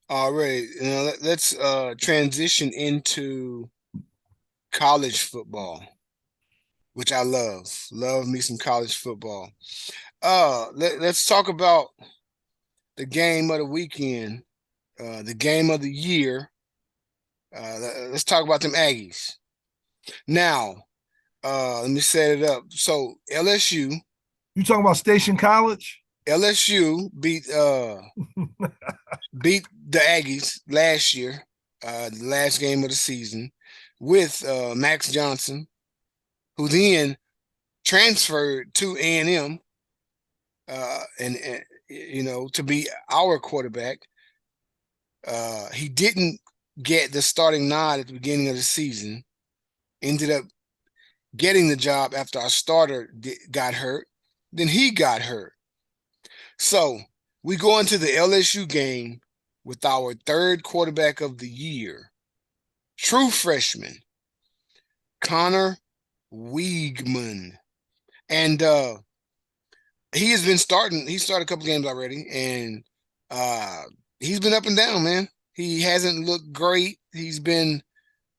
All right, let's transition into college football, which I love. Love me some college football. Let's talk about the game of the weekend, the game of the year. Let's talk about them Aggies. Now, let me set it up. So You talking about Station College? LSU beat the Aggies last year, the last game of the season, with Max Johnson, who then transferred to A&M, and to be our quarterback. He didn't get the starting nod at the beginning of the season. Ended up getting the job after our starter got hurt. Then he got hurt. So we go into the LSU game with our third quarterback of the year, true freshman, Connor Weigman. And he has been starting. He started a couple games already, and uh, he's been up and down, man. He hasn't looked great. He's been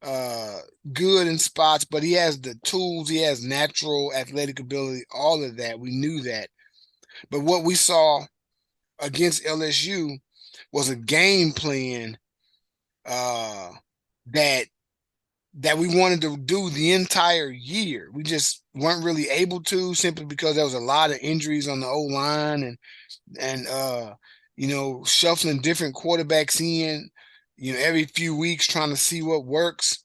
uh, good in spots, but he has the tools. He has natural athletic ability. All of that, we knew that. But what we saw against LSU was a game plan uh, that that we wanted to do the entire year. We just weren't really able to, simply because there was a lot of injuries on the O line, and shuffling different quarterbacks in, every few weeks, trying to see what works.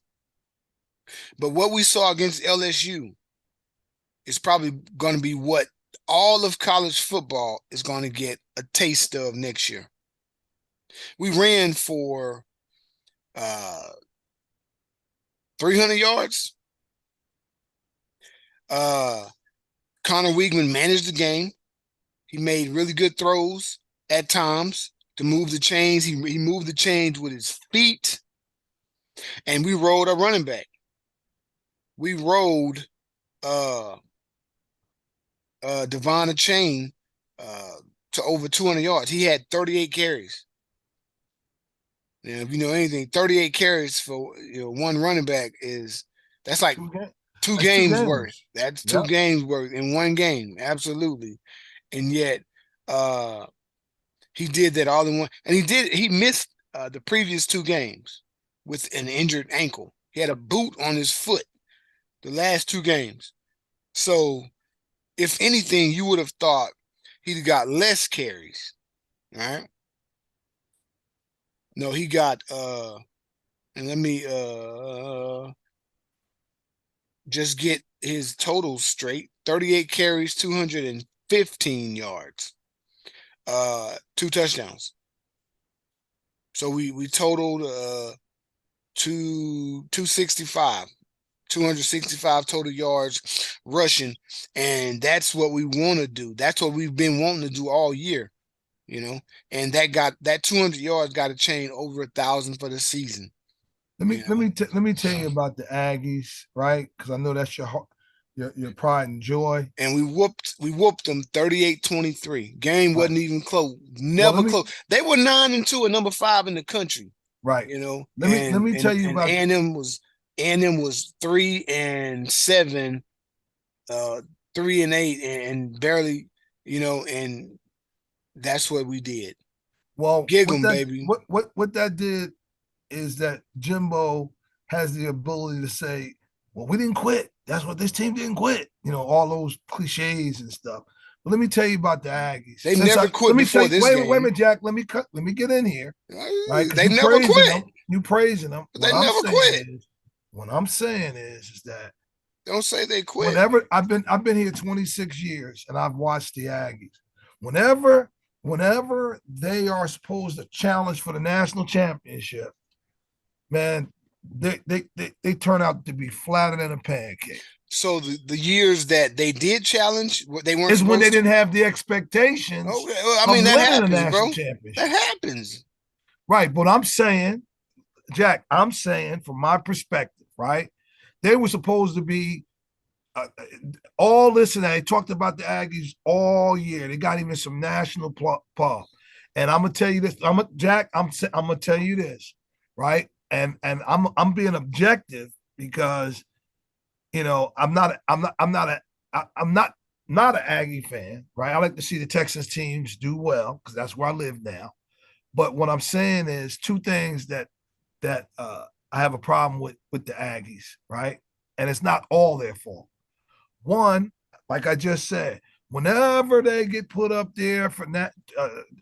But what we saw against LSU is probably going to be what all of college football is going to get a taste of next year. We ran for uh 300 yards. Uh Connor Weigman managed the game. He made really good throws at times to move the chains. He moved the chains with his feet, and we rolled a running back. We rolled uh Devon Chain uh to over 200 yards. He had 38 carries. Now, if you know anything, 38 carries for one running back that's like two That's two games worth. games. That's two Yep. games worth in one game. Absolutely. And yet uh he did that all in one. And he missed the previous two games with an injured ankle. He had a boot on his foot the last two games. So if anything, you would have thought he'd got less carries. All right. No, he got and let me just get his totals straight. 38 carries, 215 yards, two touchdowns. So we totaled 265, 265 total yards rushing, and that's what we want to do. That's what we've been wanting to do all year, you know. And that 200 yards got a chain over 1,000 for the season, Let me you let know. me let me tell you about the Aggies, right? Because I know that's your pride and joy. And we whooped them 38-23. Game Right. wasn't even close, Well, never close. They were 9-2 and number 5 in the country, right. you know. Let me tell And you and about the A&M was 3-7, uh 3-8, and barely, and that's what we did. well Gig what 'em, that baby. what that did is that Jimbo has the ability to say, "Well, we didn't quit. That's what this team didn't quit." All those cliches and stuff. But let me tell you about the Aggies. They never Let quit me tell before you, this wait a game. minute, Jack. Let me get in here, right? Because They never quit. you praising them. They never quit. What I'm saying is that Don't say they quit. whenever I've been here 26 years and I've watched the Aggies. Whenever whenever they are supposed to challenge for the national championship, man, they turn out to be flatter than a pancake. So the years that they did challenge, they weren't Is when they supposed to. didn't have the expectations Okay, well, I of mean, that winning a happens, national bro. That championship. happens. Right. But I'm saying, Jack, I'm saying from my perspective, right? They were supposed to be all this and that. They talked about the Aggies all year. They got even some national pub. And I'm gonna tell you this, Jack. I'm gonna tell you this, right? And I'm being objective because I'm not an Aggie fan, right? I like to see the Texas teams do well because that's where I live now. But what I'm saying is two things that I have a problem with the Aggies, right? And it's not all their fault. One, like I just said, whenever they get put up there for that,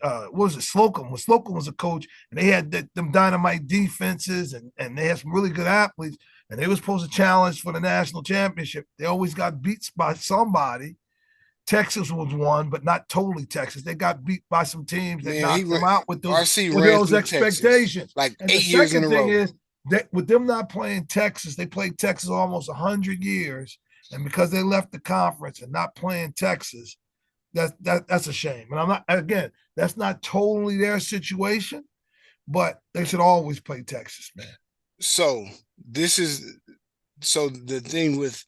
what was it, Slocum? When Slocum was a coach, and they had them dynamite defenses, and they had some really good athletes, and they were supposed to challenge for the national championship. They always got beat by somebody. Texas was one, but not totally Texas. They got beat by some teams that Man, knocked them out with RC ran those through Texas expectations. like And the 8 years in second a thing row. is that with them not playing Texas, they played Texas almost 100 years. And because they left the conference and not playing Texas, that's a shame. And I'm not, again, that's not totally their situation, but they should always play Texas, man. So the thing with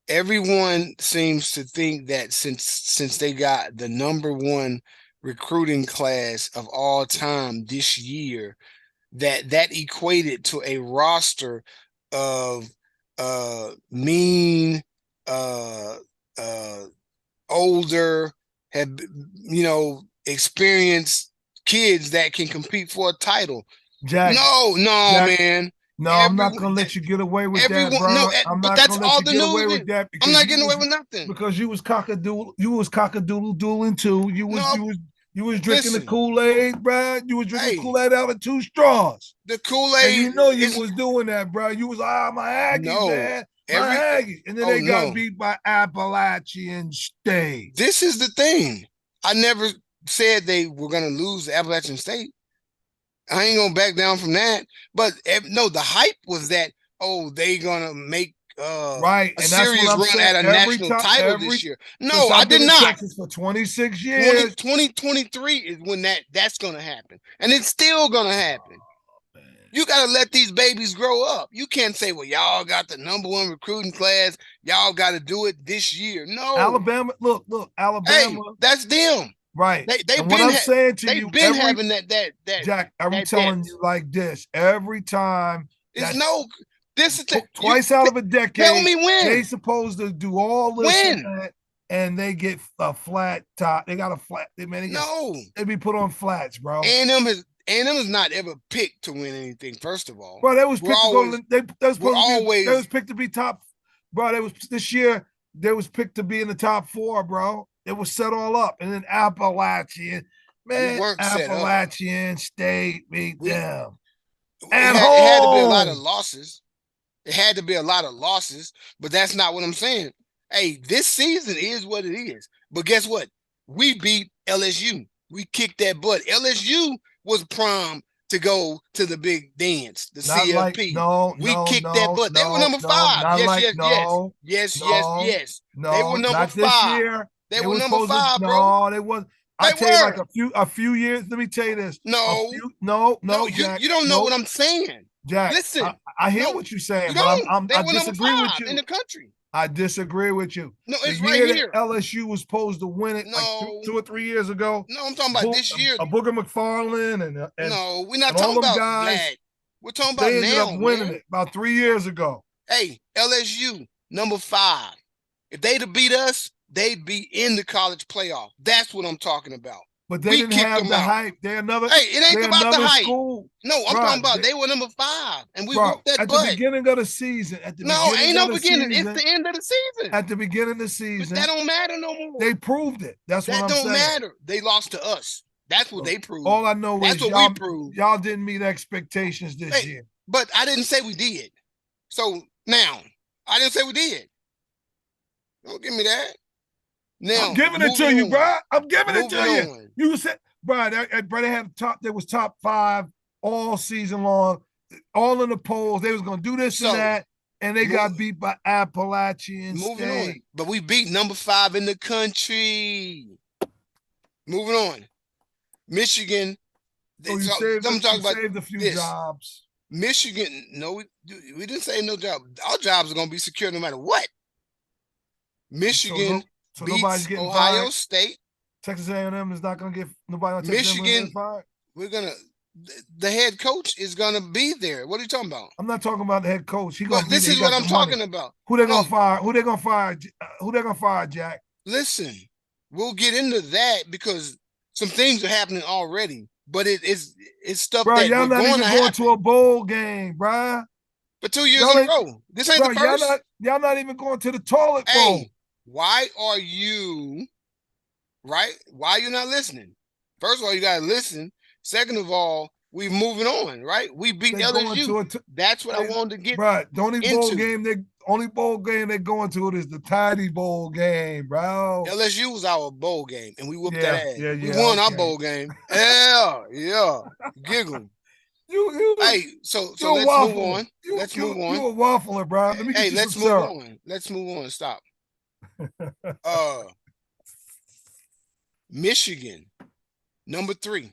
everyone seems to think that since they got the #1 recruiting class of all time this year, that equated to a roster of mean, older, have experienced kids that can compete for a title. Jack, No, Jack, man. no, I'm not gonna let you get away with that, bro. No, I'm but not that's gonna let all you the get away news with is. that I'm because not getting away with nothing. you was cockadoodle dooling too. No, You was drinking the listen. Kool-Aid, bro. You was drinking Hey, Kool-Aid out of 2 straws. the And Kool-Aid you know you is was doing that, bro. You was my Aggies, no man. My Aggies. And then oh they got no. beat by Appalachian State. This is the thing. I never said they were gonna lose to Appalachian State. I ain't gonna back down from that. But no, the hype was that they gonna make Right. a And that's what serious I'm run saying. at a Every national time, title this year. since No, I I've been did in not. Texas for 26 years. 2023 is when that's gonna happen. And it's still gonna happen. Oh, You got to let these babies grow up. You can't say, well, y'all got the #1 recruiting class. Y'all got to do it this year. No. Alabama, look, Hey, Alabama. that's them. Right. They've And what been I'm saying to they've you, been having that Jack, I'm telling depth. you like this, every time It's no this is you twice out of a tell decade, me they when. supposed to do all this and When? that, and they get a flat top. They got a flat, No. they be put on flats, bro. A&M is not ever picked to win anything, first of all. Bro, they was picked to go to they was we're supposed to be always they was picked to be top. Bro, they was this year, they was picked to be in the top 4, bro. It was set all up. And then Appalachian, we man, weren't set up. Appalachian State beat We them it at had to be a lot of home. losses. It had to be a lot of losses, but that's not what I'm saying. Hey, this season is what it is. But guess what? We beat LSU. We kicked that butt. LSU was primed to go to the big dance, the Not like CFP. no, We no, kicked that no, butt. They were no, #5. not Yes, like yes, yes. Yes, yes, no, yes. They were no, number not this five. year. They They were were number supposed to five, bro. no, they was I They tell you like were. a few years. Let me tell you this. A No, few no, Jack. you don't know what No, I'm saying. Jack. Listen, I hear no, what you're saying, you but don't. They I were number disagree with 5 in you. the country. I disagree with you. No, The it's right year that here. LSU was supposed to win it, like No, 2 or 3 years ago, no, I'm talking about this year. Booger McFarland No, we're not and all talking them about guys, that. We're talking about they ended up now, winning man. it about 3 years ago. Hey, LSU, #5. If they'd have beat us, they'd be in the college playoff. That's what I'm talking about. But they We didn't kicked have them the out. hype. Hey, it ain't They're about the another hype. school. No, I'm Bro, talking about they were #5, and we bro, whooped that at the butt. beginning of the season, No, ain't no beginning. It's the end of the season. at the beginning of the But season, that don't matter no more. they proved it. That's what That I'm don't saying. matter. They lost to us. That's what they proved. All I know That's is what we proved. y'all didn't meet expectations this Hey, year. but I didn't say we did. So now, I didn't say we did. Don't give me that. Now, I'm giving it moving to you, on. bro. I'm giving it Moving to you. on. You said, bro, they had they was top 5 all season long, all in the polls. They was gonna do this and that, and they got beat by Appalachian Moving State. on. But we beat #5 in the country. Moving on. Michigan. So you saved a few jobs. Michigan, no, we didn't say no job. Our jobs are going to be secure no matter what. Michigan so beats nobody's getting Ohio fired. State. Texas A&M is not going to get nobody on Texas A&M Michigan, fired. the head coach is gonna be there. What are you talking about? I'm not talking about the head coach. He But going to be this there. He is what got I'm the money. talking about. Who they No, going to fire? Who they going to fire? Who they going to fire, Jack? listen, we'll get into that because some things are happening already. But it's stuff Bro, that y'all we're not going to even going to happen a bowl game, bro. for 2 years Y'all in a ain't, row. This ain't bro. the first. Y'all not even going to the toilet bowl. Hey, why are you right? Why are you not listening? First of all, you gotta listen. Second of all, we moving on, right? We beat They going LSU. to That's what I wanted to get bro. The only bowl into. game they're going to is the Tiny Bowl game, bro. LSU was our bowl game, and we whooped that Yeah, ass. yeah, We yeah. won our Okay. bowl game. Yeah, yeah. Giggle. You Hey, so you're a let's move waffler. on. Let's move on. You a waffler, bro. Let me Hey, get you some let's move syrup. on. Let's move on. Stop. Uh, Michigan, number 3.